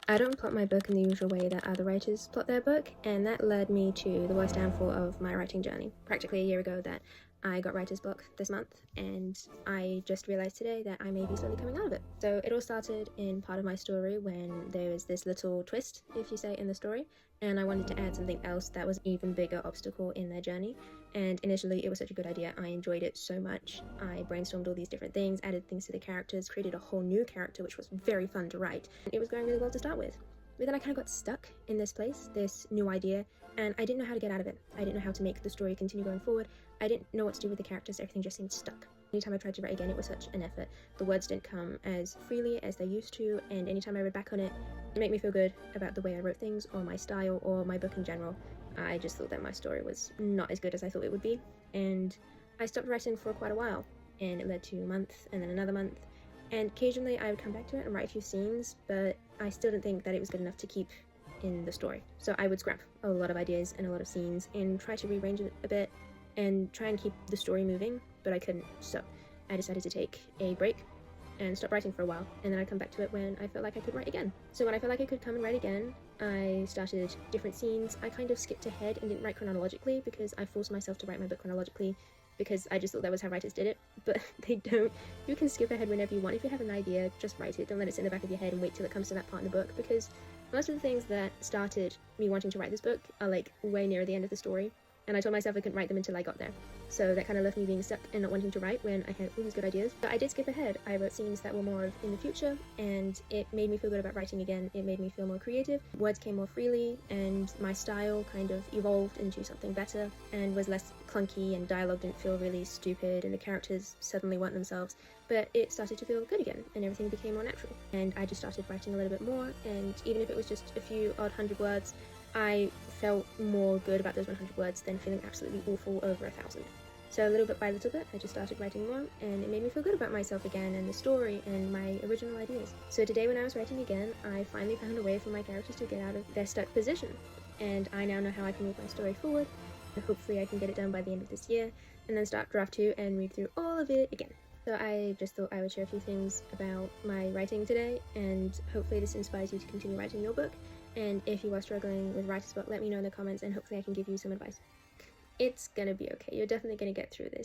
I don't plot my book in the usual way that other writers plot their book, and that led me to the worst downfall of my writing journey. Practically a year ago that I got writer's block this month, and I just realized today that I may be slowly coming out of it. So it all started in part of my story when there was this little twist, if you say, in the story, and I wanted to add something else that was an even bigger obstacle in their journey. And initially it was such a good idea, I enjoyed it so much. I brainstormed all these different things, added things to the characters, created a whole new character which was very fun to write. It was going really well to start with. But then I kind of got stuck in this place, this new idea, and I didn't know how to get out of it. I didn't know how to make the story continue going forward. I didn't know what to do with the characters, everything just seemed stuck. Anytime I tried to write again, it was such an effort. The words didn't come as freely as they used to, and anytime I read back on it, it made me feel good about the way I wrote things, or my style, or my book in general. I just thought that my story was not as good as I thought it would be, and I stopped writing for quite a while, and it led to a month, and then another month, and occasionally I would come back to it and write a few scenes, but I still didn't think that it was good enough to keep in the story. So I would scrap a lot of ideas and a lot of scenes and try to rearrange it a bit and try and keep the story moving, but I couldn't. So I decided to take a break and stop writing for a while, and then I'd come back to it when I felt like I could write again. So when I felt like I could come and write again, I started different scenes. I kind of skipped ahead and didn't write chronologically because I forced myself to write my book chronologically because I just thought that was how writers did it, but they don't. You can skip ahead whenever you want. If you have an idea, just write it. Don't let it sit in the back of your head and wait till it comes to that part in the book, because most of the things that started me wanting to write this book are like way near the end of the story, and I told myself I couldn't write them until I got there. So that kind of left me being stuck and not wanting to write when I had all these good ideas. But I did skip ahead. I wrote scenes that were more of in the future, and it made me feel good about writing again. It made me feel more creative. Words came more freely, and my style kind of evolved into something better and was less clunky, and dialogue didn't feel really stupid, and the characters suddenly weren't themselves. But it started to feel good again, and everything became more natural. And I just started writing a little bit more, and even if it was just a few odd 100 words, I felt more good about those 100 words than feeling absolutely awful over 1,000. So little bit by little bit, I just started writing more, and it made me feel good about myself again and the story and my original ideas. So today when I was writing again, I finally found a way for my characters to get out of their stuck position, and I now know how I can move my story forward, and hopefully I can get it done by the end of this year, and then start draft 2 and read through all of it again. So I just thought I would share a few things about my writing today, and hopefully this inspires you to continue writing your book. And if you are struggling with writer's block, let me know in the comments, and hopefully I can give you some advice. It's gonna be okay. You're definitely gonna get through this.